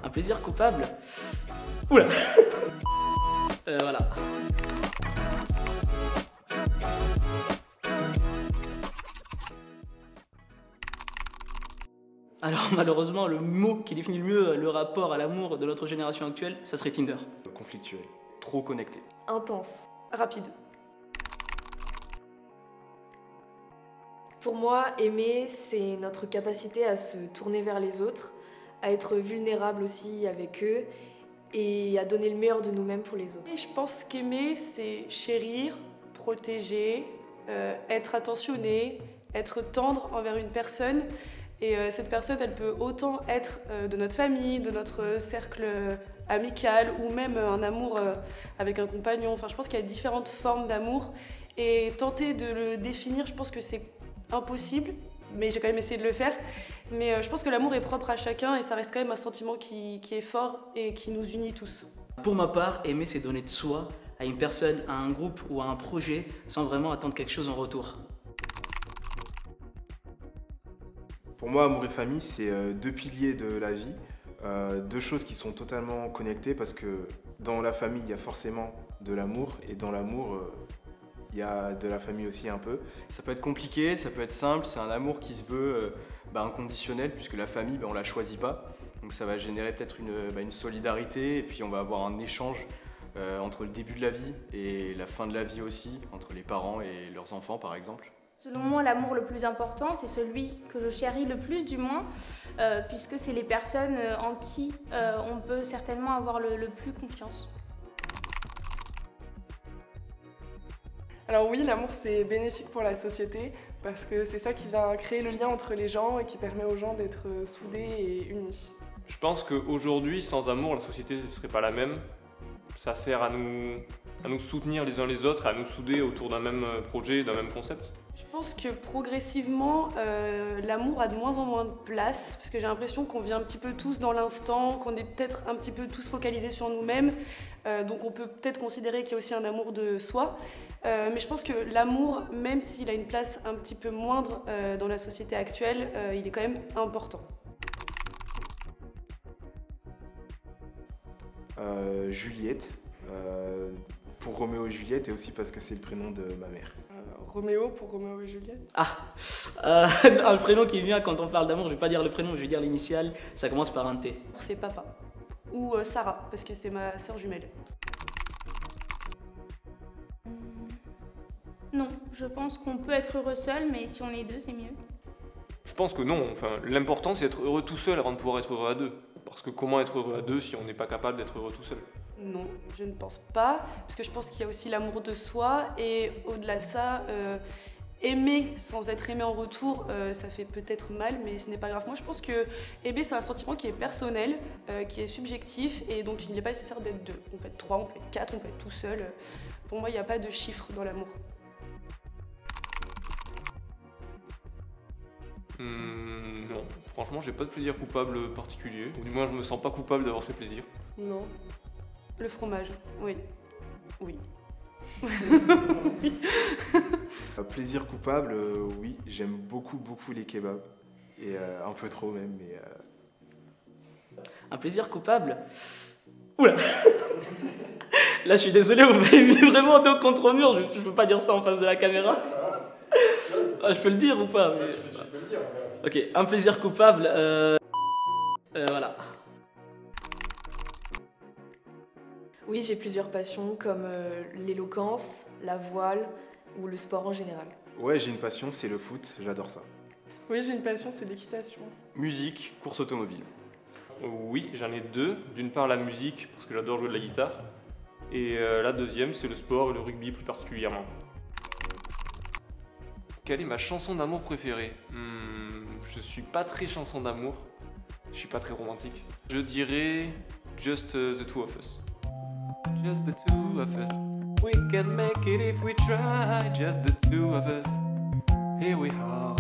Un plaisir coupable. Oula. Voilà. Alors malheureusement, le mot qui définit le mieux le rapport à l'amour de notre génération actuelle, ça serait Tinder. Conflictuel. Trop connecté. Intense. Rapide. Pour moi, aimer, c'est notre capacité à se tourner vers les autres, à être vulnérable aussi avec eux et à donner le meilleur de nous-mêmes pour les autres. Et je pense qu'aimer, c'est chérir, protéger, être attentionné, être tendre envers une personne. Et cette personne, elle peut autant être de notre famille, de notre cercle amical ou même un amour avec un compagnon. Enfin, je pense qu'il y a différentes formes d'amour et tenter de le définir, je pense que c'est impossible, mais j'ai quand même essayé de le faire. Mais je pense que l'amour est propre à chacun et ça reste quand même un sentiment qui est fort et qui nous unit tous. Pour ma part, aimer, c'est donner de soi à une personne, à un groupe ou à un projet sans vraiment attendre quelque chose en retour. Pour moi, amour et famille, c'est deux piliers de la vie, deux choses qui sont totalement connectées parce que dans la famille, il y a forcément de l'amour et dans l'amour, il y a de la famille aussi un peu. Ça peut être compliqué, ça peut être simple, c'est un amour qui se veut inconditionnel puisque la famille, on ne la choisit pas. Donc ça va générer peut-être une solidarité et puis on va avoir un échange entre le début de la vie et la fin de la vie aussi, entre les parents et leurs enfants par exemple. Selon moi, l'amour le plus important, c'est celui que je chéris le plus du moins, puisque c'est les personnes en qui on peut certainement avoir le plus confiance. Alors oui, l'amour c'est bénéfique pour la société, parce que c'est ça qui vient créer le lien entre les gens et qui permet aux gens d'être soudés et unis. Je pense qu'aujourd'hui, sans amour, la société ne serait pas la même. Ça sert à nous soutenir les uns les autres, à nous souder autour d'un même projet, d'un même concept. Je pense que progressivement, l'amour a de moins en moins de place, parce que j'ai l'impression qu'on vit un petit peu tous dans l'instant, qu'on est peut-être un petit peu tous focalisés sur nous-mêmes, donc on peut peut-être considérer qu'il y a aussi un amour de soi. Mais je pense que l'amour, même s'il a une place un petit peu moindre dans la société actuelle, il est quand même important. Juliette, pour Roméo et Juliette et aussi parce que c'est le prénom de ma mère. Roméo pour Roméo et Juliette. Un prénom qui vient quand on parle d'amour, je vais pas dire le prénom, je vais dire l'initiale, ça commence par un T. C'est papa. Ou Sarah, parce que c'est ma sœur jumelle. Non, je pense qu'on peut être heureux seul, mais si on est deux, c'est mieux. Je pense que non, l'important c'est d'être heureux tout seul avant de pouvoir être heureux à deux. Parce que comment être heureux à deux si on n'est pas capable d'être heureux tout seul? Non, je ne pense pas, parce que je pense qu'il y a aussi l'amour de soi, et au-delà de ça, aimer sans être aimé en retour, ça fait peut-être mal, mais ce n'est pas grave. Moi, je pense que aimer, c'est un sentiment qui est personnel, qui est subjectif, et donc il n'est pas nécessaire d'être deux. On peut être trois, on peut être quatre, on peut être tout seul. Pour moi, il n'y a pas de chiffre dans l'amour. Non, franchement, j'ai pas de plaisir coupable particulier. Ou du moins, je me sens pas coupable d'avoir ce plaisir. Non. Le fromage, oui. Oui. Plaisir coupable, oui, j'aime beaucoup les kebabs. Et un peu trop même, mais... Un plaisir coupable. Oula. Là, je suis désolé, vous m'avez mis vraiment dos contre mur, je peux pas dire ça en face de la caméra. Je peux le dire ou pas mais... Tu peux le dire. Ok, un plaisir coupable, voilà. Oui, j'ai plusieurs passions comme l'éloquence, la voile ou le sport en général. Ouais, j'ai une passion, c'est le foot, j'adore ça. Oui, j'ai une passion, c'est l'équitation. Musique, course automobile. Oui, j'en ai deux. D'une part, la musique, parce que j'adore jouer de la guitare. Et la deuxième, c'est le sport et le rugby plus particulièrement. Quelle est ma chanson d'amour préférée? Je suis pas très chanson d'amour. Je suis pas très romantique. Je dirais Just the Two of Us. Just the two of us. We can make it if we try. Just the two of us. Here we are.